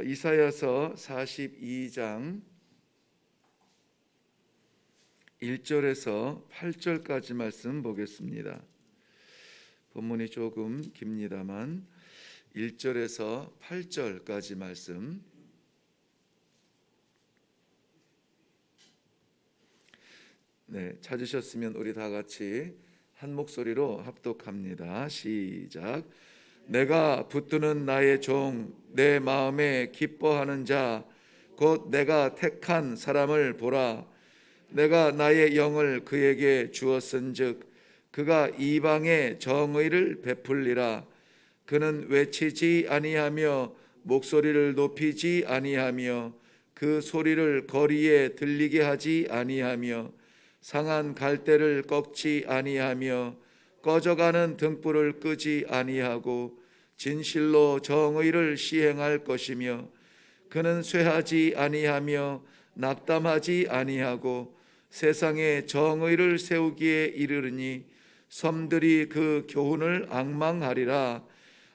이사야서 42장 1절에서 8절까지 말씀 보겠습니다. 본문이 조금 깁니다만 1절에서 8절까지 말씀. 찾으셨으면 우리 다 같이 한 목소리로 합독합니다. 시작. 내가 붙드는 나의 종, 내 마음에 기뻐하는 자, 곧 내가 택한 사람을 보라. 내가 나의 영을 그에게 주었은즉 그가 이방에 정의를 베풀리라. 그는 외치지 아니하며 목소리를 높이지 아니하며 그 소리를 거리에 들리게 하지 아니하며 상한 갈대를 꺾지 아니하며 꺼져가는 등불을 끄지 아니하고 진실로 정의를 시행할 것이며 그는 쇠하지 아니하며 낙담하지 아니하고 세상에 정의를 세우기에 이르르니 섬들이 그 교훈을 앙망하리라.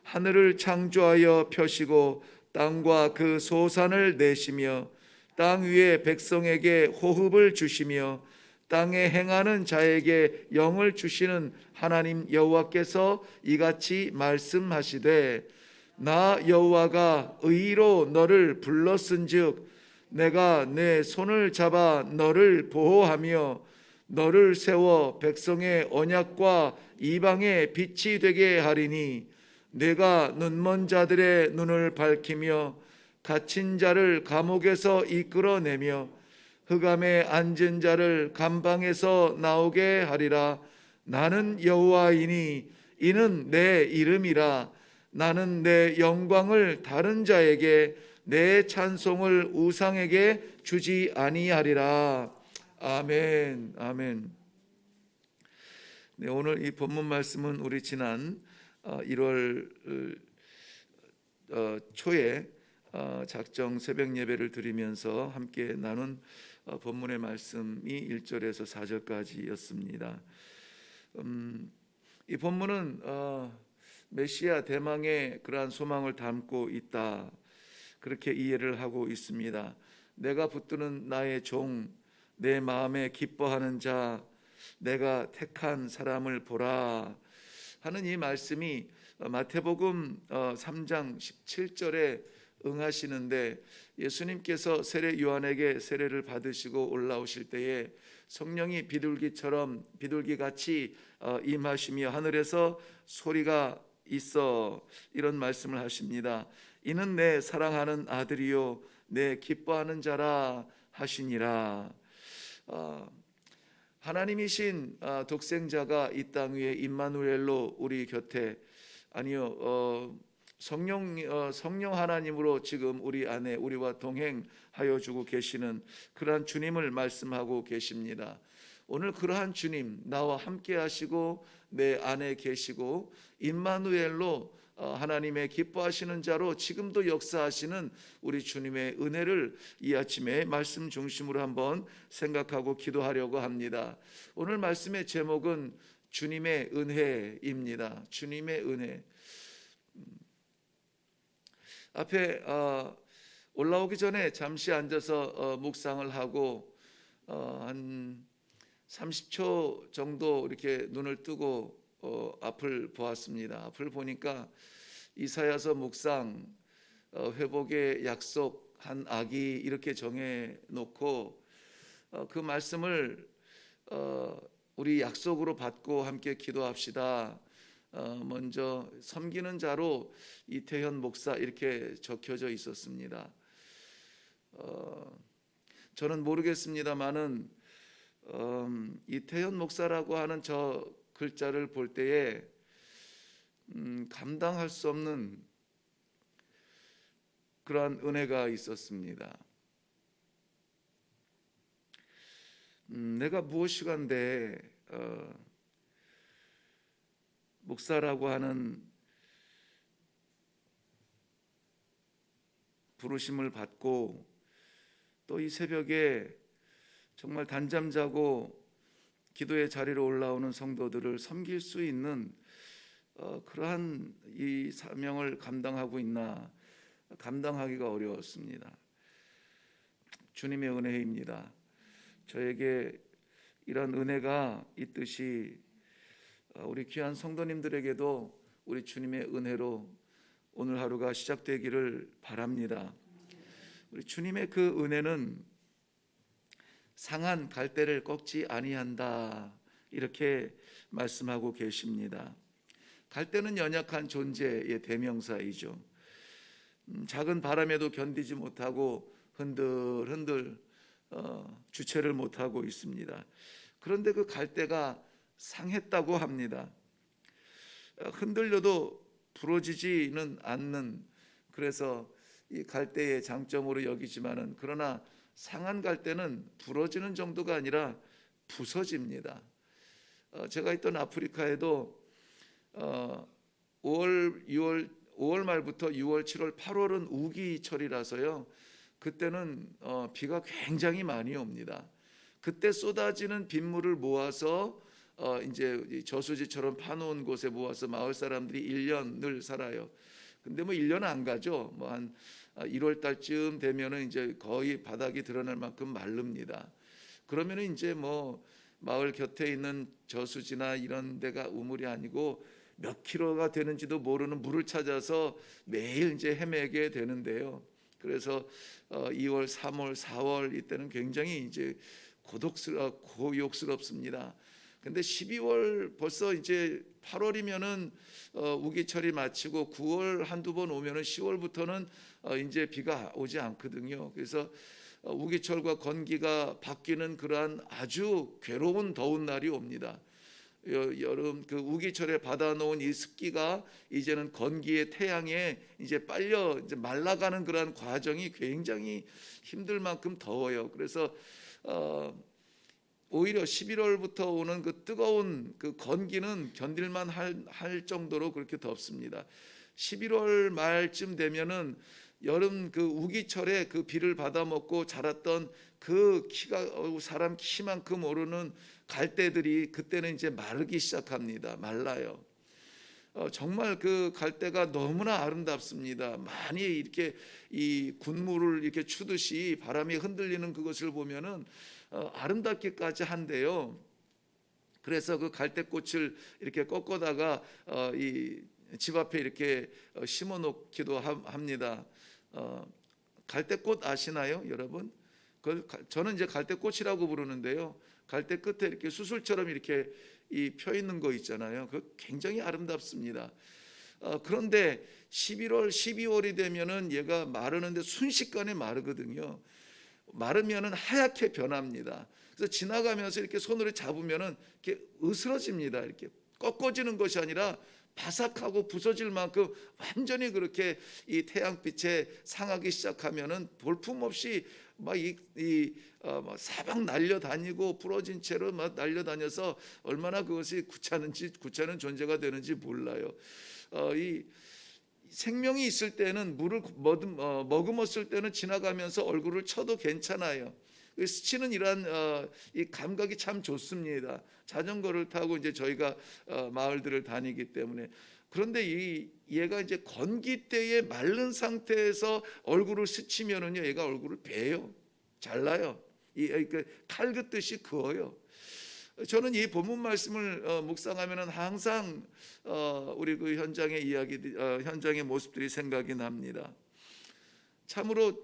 하늘을 창조하여 펴시고 땅과 그 소산을 내시며 땅 위에 백성에게 호흡을 주시며 땅에 행하는 자에게 영을 주시는 하나님 여호와께서 이같이 말씀하시되 나 여호와가 의로 너를 불렀은즉 내가 내 손을 잡아 너를 보호하며 너를 세워 백성의 언약과 이방의 빛이 되게 하리니 내가 눈먼 자들의 눈을 밝히며 갇힌 자를 감옥에서 이끌어내며 흑암에 앉은 자를 감방에서 나오게 하리라. 나는 여호와이니 이는 내 이름이라. 나는 내 영광을 다른 자에게 내 찬송을 우상에게 주지 아니하리라. 아멘. 아멘. 오늘 이 본문 말씀은 우리 지난 1월 초에 작정 새벽 예배를 드리면서 함께 나눈 본문의 말씀이 1절에서 4절까지였습니다. 이 본문은 메시아 대망의 그러한 소망을 담고 있다, 그렇게 이해를 하고 있습니다. 내가 붙드는 나의 종, 내 마음에 기뻐하는 자, 내가 택한 사람을 보라 하는 이 말씀이 마태복음 3장 17절에 응하시는데, 예수님께서 세례 요한에게 세례를 받으시고 올라오실 때에 성령이 비둘기같이 임하시며 하늘에서 소리가 있어 이런 말씀을 하십니다. 이는 내 사랑하는 아들이요 내 기뻐하는 자라 하시니라. 하나님이신 독생자가 이 땅 위에 임마누엘로 우리 곁에, 아니요 성령 하나님으로 지금 우리 안에 우리와 동행하여 주고 계시는 그러한 주님을 말씀하고 계십니다. 오늘 그러한 주님, 나와 함께 하시고 내 안에 계시고 임마누엘로 하나님의 기뻐하시는 자로 지금도 역사하시는 우리 주님의 은혜를 이 아침에 말씀 중심으로 한번 생각하고 기도하려고 합니다. 오늘 말씀의 제목은 주님의 은혜입니다. 주님의 은혜. 앞에 올라오기 전에 잠시 앉아서 묵상을 하고 한 30초 정도 이렇게 눈을 뜨고 앞을 보았습니다. 앞을 보니까 이사야서 묵상, 회복의 약속한 아기 이렇게 정해놓고 그 말씀을 우리 약속으로 받고 함께 기도합시다. 먼저 섬기는 자로 이태현 목사 이렇게 적혀져 있었습니다. 저는 모르겠습니다만은 이태현 목사라고 하는 저 글자를 볼 때에 감당할 수 없는 그러한 은혜가 있었습니다. 내가 무엇이간데 목사라고 하는 부르심을 받고 또 이 새벽에 정말 단잠 자고 기도의 자리로 올라오는 성도들을 섬길 수 있는 그러한 이 사명을 감당하고 있나, 감당하기가 어려웠습니다. 주님의 은혜입니다. 저에게 이런 은혜가 있듯이 우리 귀한 성도님들에게도 우리 주님의 은혜로 오늘 하루가 시작되기를 바랍니다. 우리 주님의 그 은혜는 상한 갈대를 꺾지 아니한다, 이렇게 말씀하고 계십니다. 갈대는 연약한 존재의 대명사이죠. 작은 바람에도 견디지 못하고 흔들흔들 주체를 못하고 있습니다. 그런데 그 갈대가 상했다고 합니다. 흔들려도 부러지지는 않는, 그래서 이 갈대의 장점으로 여기지만은, 그러나 상한 갈대는 부러지는 정도가 아니라 부서집니다. 제가 있던 아프리카에도 5월 말부터 6월, 7월, 8월은 우기철이라서요. 그때는 비가 굉장히 많이 옵니다. 그때 쏟아지는 빗물을 모아서 이제 저수지처럼 파놓은 곳에 모아서 마을 사람들이 1년을 살아요. 근데 뭐 1년은 안 가죠. 뭐 한 1월 달쯤 되면은 이제 거의 바닥이 드러날 만큼 마릅니다. 그러면은 이제 뭐 마을 곁에 있는 저수지나 이런 데가 우물이 아니고 몇 킬로가 되는지도 모르는 물을 찾아서 매일 이제 헤매게 되는데요. 그래서 2월, 3월, 4월 이때는 굉장히 이제 고욕스럽습니다. 근데 12월 벌써 이제 8월이면은 우기철이 마치고 9월 한두 번 오면은 10월부터는 이제 비가 오지 않거든요. 그래서 우기철과 건기가 바뀌는 그러한 아주 괴로운 더운 날이 옵니다. 여름 그 우기철에 받아놓은 이 습기가 이제는 건기의 태양에 이제 빨려 이제 말라가는 그러한 과정이 굉장히 힘들 만큼 더워요. 그래서 오히려 11월부터 오는 그 뜨거운 그 건기는 견딜만 할 정도로 그렇게 덥습니다. 11월 말쯤 되면은 여름 그 우기철에 그 비를 받아 먹고 자랐던 그 키가 사람 키만큼 오르는 갈대들이 그때는 이제 마르기 시작합니다. 말라요. 정말 그 갈대가 너무나 아름답습니다. 많이 이렇게 이 군무를 이렇게 추듯이 바람이 흔들리는 그것을 보면은 아름답기까지 한데요. 그래서 그 갈대꽃을 이렇게 꺾어다가 이 집 앞에 이렇게 심어 놓기도 합니다. 갈대꽃 아시나요, 여러분? 저는 이제 갈대꽃이라고 부르는데요. 갈대 끝에 이렇게 수술처럼 이렇게 펴 있는 거 있잖아요. 그 굉장히 아름답습니다. 그런데 11월, 12월이 되면은 얘가 마르는데 순식간에 마르거든요. 마르면은 하얗게 변합니다. 그래서 지나가면서 이렇게 손으로 잡으면은 이렇게 으스러집니다. 이렇게 꺾어지는 것이 아니라 바삭하고 부서질 만큼 완전히 그렇게 이 태양빛에 상하기 시작하면은 볼품없이 막 사방 날려다니고 부러진 채로 막 날려다녀서 얼마나 그것이 구차는 존재가 되는지 몰라요. 이 생명이 있을 때는 물을 머금었을 때는 지나가면서 얼굴을 쳐도 괜찮아요. 스치는 이러한 이 감각이 참 좋습니다. 자전거를 타고 이제 저희가 마을들을 다니기 때문에. 그런데 얘가 이제 건기 때에 마른 상태에서 얼굴을 스치면은요, 얘가 얼굴을 베요, 잘라요. 칼 긋듯이 그어요. 저는 이 본문 말씀을 묵상하면은 항상 우리 그 현장의 이야기들, 현장의 모습들이 생각이 납니다. 참으로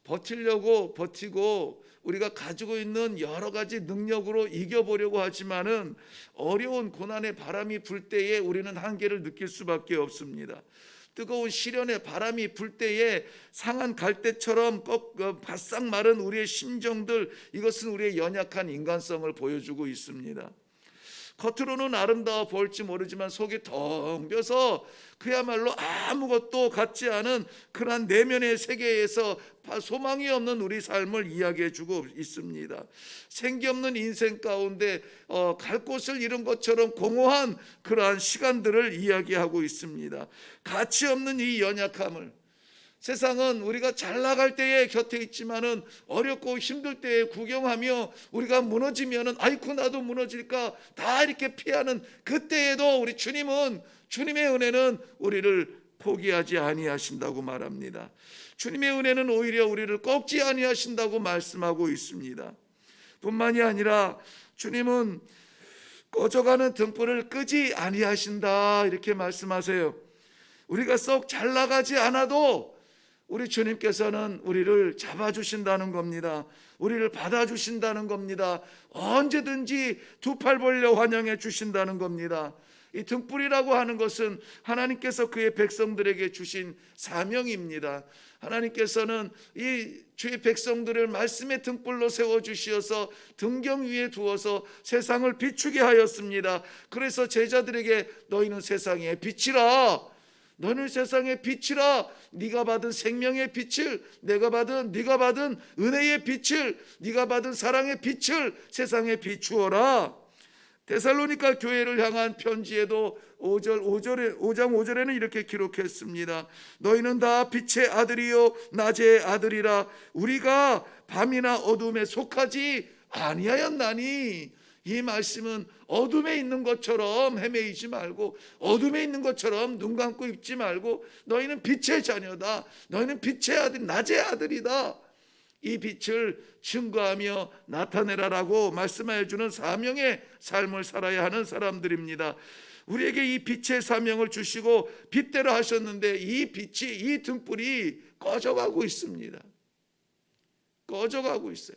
버티고 우리가 가지고 있는 여러 가지 능력으로 이겨보려고 하지만은 어려운 고난의 바람이 불 때에 우리는 한계를 느낄 수밖에 없습니다. 뜨거운 시련의 바람이 불 때에 상한 갈대처럼 바싹 마른 우리의 심정들, 이것은 우리의 연약한 인간성을 보여주고 있습니다. 겉으로는 아름다워 보일지 모르지만 속이 텅 비어서 그야말로 아무것도 같지 않은 그러한 내면의 세계에서 소망이 없는 우리 삶을 이야기해 주고 있습니다. 생기 없는 인생 가운데 갈 곳을 잃은 것처럼 공허한 그러한 시간들을 이야기하고 있습니다. 가치 없는 이 연약함을, 세상은 우리가 잘 나갈 때에 곁에 있지만은 어렵고 힘들 때에 구경하며 우리가 무너지면은 아이고 나도 무너질까 다 이렇게 피하는 그때에도 우리 주님의 은혜는 우리를 포기하지 아니하신다고 말합니다. 주님의 은혜는 오히려 우리를 꺾지 아니하신다고 말씀하고 있습니다. 뿐만이 아니라 주님은 꺼져가는 등불을 끄지 아니하신다 이렇게 말씀하세요. 우리가 썩 잘 나가지 않아도 우리 주님께서는 우리를 잡아주신다는 겁니다. 우리를 받아주신다는 겁니다. 언제든지 두 팔 벌려 환영해 주신다는 겁니다. 이 등불이라고 하는 것은 하나님께서 그의 백성들에게 주신 사명입니다. 하나님께서는 이 주의 백성들을 말씀의 등불로 세워주시어서 등경 위에 두어서 세상을 비추게 하였습니다. 그래서 제자들에게 너희는 세상의 빛이라, 너는 세상의 빛이라. 네가 받은 생명의 빛을, 네가 받은 은혜의 빛을, 네가 받은 사랑의 빛을 세상에 비추어라. 데살로니가 교회를 향한 편지에도 5장 5절에는 이렇게 기록했습니다. 너희는 다 빛의 아들이요 낮의 아들이라. 우리가 밤이나 어둠에 속하지 아니하였나니. 이 말씀은 어둠에 있는 것처럼 헤매이지 말고, 어둠에 있는 것처럼 눈 감고 있지 말고, 너희는 빛의 자녀다. 너희는 빛의 아들, 낮의 아들이다. 이 빛을 증거하며 나타내라라고 말씀하여 주는 사명의 삶을 살아야 하는 사람들입니다. 우리에게 이 빛의 사명을 주시고 빛대로 하셨는데 이 빛이, 이 등불이 꺼져가고 있습니다. 꺼져가고 있어요.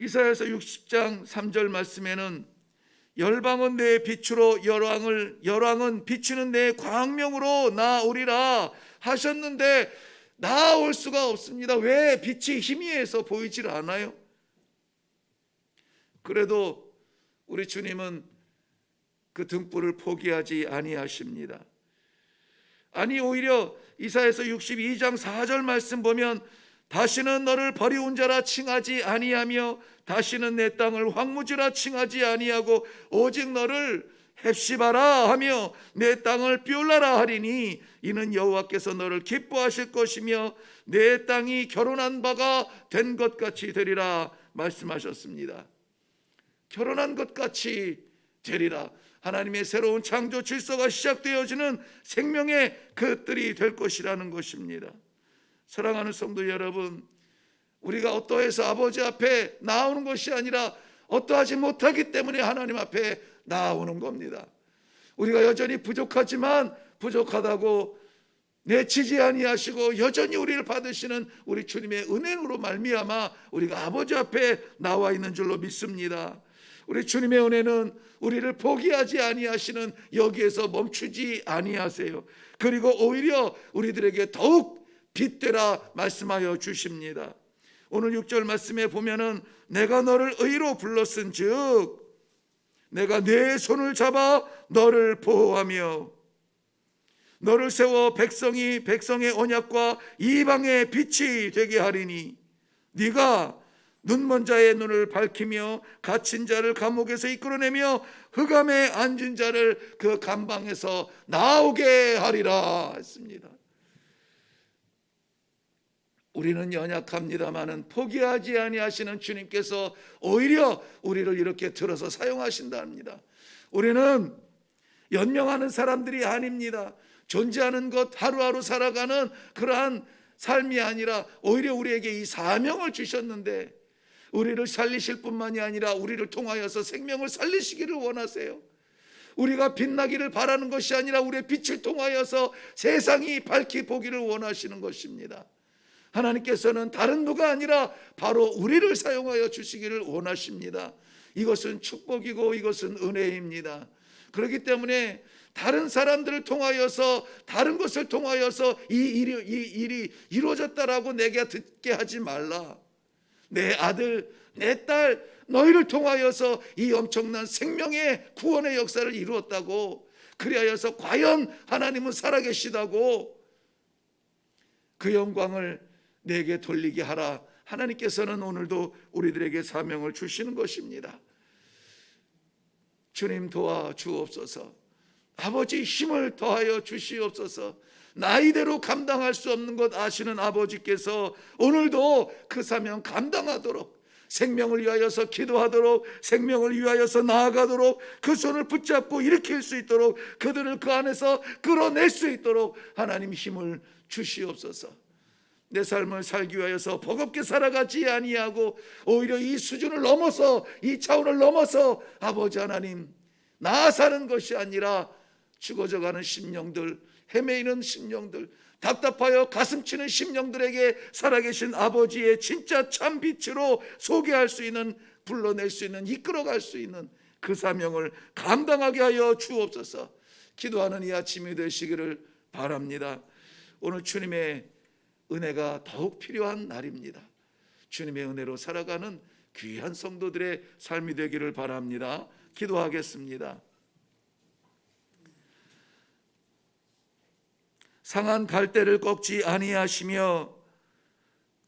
이사야서 60장 3절 말씀에는 열방은 내 빛으로 열왕은 비치는 내 광명으로 나오리라 하셨는데 나올 수가 없습니다. 왜? 빛이 희미해서 보이질 않아요. 그래도 우리 주님은 그 등불을 포기하지 아니하십니다. 아니 오히려 이사야서 62장 4절 말씀 보면 다시는 너를 버리운 자라 칭하지 아니하며 다시는 내 땅을 황무지라 칭하지 아니하고 오직 너를 헵시바라 하며 내 땅을 비올라라 하리니 이는 여호와께서 너를 기뻐하실 것이며 내 땅이 결혼한 바가 된 것 같이 되리라 말씀하셨습니다. 결혼한 것 같이 되리라. 하나님의 새로운 창조 질서가 시작되어지는 생명의 그 뜰이 될 것이라는 것입니다. 사랑하는 성도 여러분, 우리가 어떠해서 아버지 앞에 나오는 것이 아니라 어떠하지 못하기 때문에 하나님 앞에 나오는 겁니다. 우리가 여전히 부족하지만 부족하다고 내치지 아니하시고 여전히 우리를 받으시는 우리 주님의 은혜로 말미암아 우리가 아버지 앞에 나와 있는 줄로 믿습니다. 우리 주님의 은혜는 우리를 포기하지 아니하시는 여기에서 멈추지 아니하세요. 그리고 오히려 우리들에게 더욱 빛되라 말씀하여 주십니다. 오늘 6절 말씀에 보면은 내가 너를 의로 불렀은즉 내가 내 손을 잡아 너를 보호하며 너를 세워 백성의 언약과 이방의 빛이 되게 하리니 네가 눈먼 자의 눈을 밝히며 갇힌 자를 감옥에서 이끌어내며 흑암에 앉은 자를 그 감방에서 나오게 하리라 했습니다. 우리는 연약합니다마는 포기하지 아니하시는 주님께서 오히려 우리를 이렇게 들어서 사용하신답니다. 우리는 연명하는 사람들이 아닙니다. 존재하는 것 하루하루 살아가는 그러한 삶이 아니라 오히려 우리에게 이 사명을 주셨는데 우리를 살리실 뿐만이 아니라 우리를 통하여서 생명을 살리시기를 원하세요. 우리가 빛나기를 바라는 것이 아니라 우리의 빛을 통하여서 세상이 밝히 보기를 원하시는 것입니다. 하나님께서는 다른 누가 아니라 바로 우리를 사용하여 주시기를 원하십니다. 이것은 축복이고 이것은 은혜입니다. 그렇기 때문에 다른 사람들을 통하여서 다른 것을 통하여서 이 일이 이루어졌다라고 내게 듣게 하지 말라. 내 아들, 내 딸, 너희를 통하여서 이 엄청난 생명의 구원의 역사를 이루었다고, 그리하여서 과연 하나님은 살아계시다고 그 영광을 내게 돌리게 하라. 하나님께서는 오늘도 우리들에게 사명을 주시는 것입니다. 주님 도와 주옵소서. 아버지 힘을 더하여 주시옵소서. 나이대로 감당할 수 없는 것 아시는 아버지께서 오늘도 그 사명 감당하도록 생명을 위하여서 기도하도록, 생명을 위하여서 나아가도록, 그 손을 붙잡고 일으킬 수 있도록, 그들을 그 안에서 끌어낼 수 있도록 하나님 힘을 주시옵소서. 내 삶을 살기 위하여서 버겁게 살아가지 아니하고 오히려 이 수준을 넘어서, 이 차원을 넘어서 아버지 하나님, 나 사는 것이 아니라 죽어져가는 심령들, 헤매이는 심령들, 답답하여 가슴 치는 심령들에게 살아계신 아버지의 진짜 참 빛으로 소개할 수 있는, 불러낼 수 있는, 이끌어갈 수 있는 그 사명을 감당하게 하여 주옵소서. 기도하는 이 아침이 되시기를 바랍니다. 오늘 주님의 은혜가 더욱 필요한 날입니다. 주님의 은혜로 살아가는 귀한 성도들의 삶이 되기를 바랍니다. 기도하겠습니다. 상한 갈대를 꺾지 아니하시며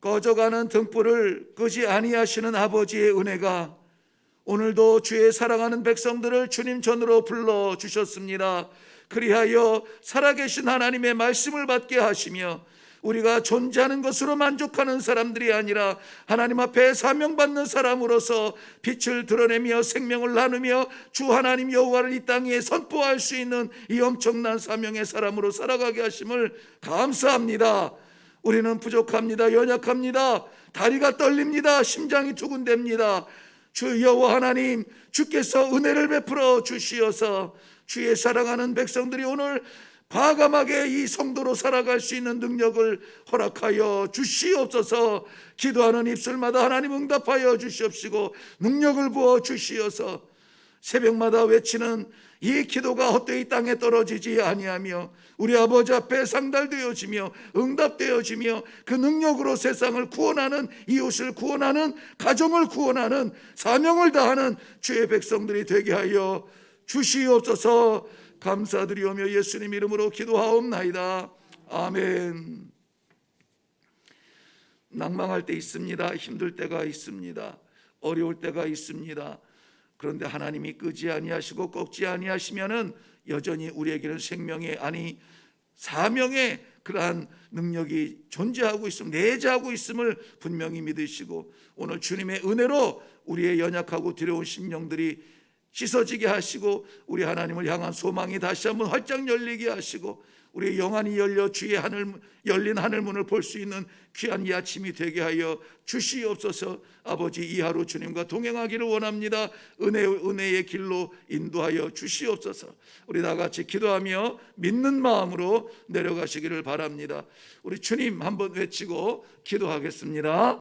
꺼져가는 등불을 끄지 아니하시는 아버지의 은혜가 오늘도 주의 사랑하는 백성들을 주님 전으로 불러주셨습니다. 그리하여 살아계신 하나님의 말씀을 받게 하시며 우리가 존재하는 것으로 만족하는 사람들이 아니라 하나님 앞에 사명받는 사람으로서 빛을 드러내며 생명을 나누며 주 하나님 여호와를 이 땅에 선포할 수 있는 이 엄청난 사명의 사람으로 살아가게 하심을 감사합니다. 우리는 부족합니다. 연약합니다. 다리가 떨립니다. 심장이 두근댑니다. 주 여호와 하나님, 주께서 은혜를 베풀어 주시어서 주의 사랑하는 백성들이 오늘 과감하게 이 성도로 살아갈 수 있는 능력을 허락하여 주시옵소서. 기도하는 입술마다 하나님 응답하여 주시옵시고 능력을 부어 주시어서 새벽마다 외치는 이 기도가 헛되이 땅에 떨어지지 아니하며 우리 아버지 앞에 상달되어지며 응답되어지며 그 능력으로 세상을 구원하는, 이웃을 구원하는, 가정을 구원하는, 사명을 다하는 주의 백성들이 되게 하여 주시옵소서. 감사드리오며 예수님 이름으로 기도하옵나이다. 아멘. 낭망할 때 있습니다. 힘들 때가 있습니다. 어려울 때가 있습니다. 그런데 하나님이 끄지 아니하시고 꺾지 아니하시면은 여전히 우리에게는 생명의, 아니 사명의 그러한 능력이 존재하고 있음을, 내재하고 있음을 분명히 믿으시고 오늘 주님의 은혜로 우리의 연약하고 두려운 심령들이 씻어지게 하시고 우리 하나님을 향한 소망이 다시 한번 활짝 열리게 하시고 우리의 영안이 열려 주의 열린 하늘문을 볼 수 있는 귀한 이 아침이 되게 하여 주시옵소서. 아버지, 이 하루 주님과 동행하기를 원합니다. 은혜의 길로 인도하여 주시옵소서. 우리 다 같이 기도하며 믿는 마음으로 내려가시기를 바랍니다. 우리 주님 한번 외치고 기도하겠습니다.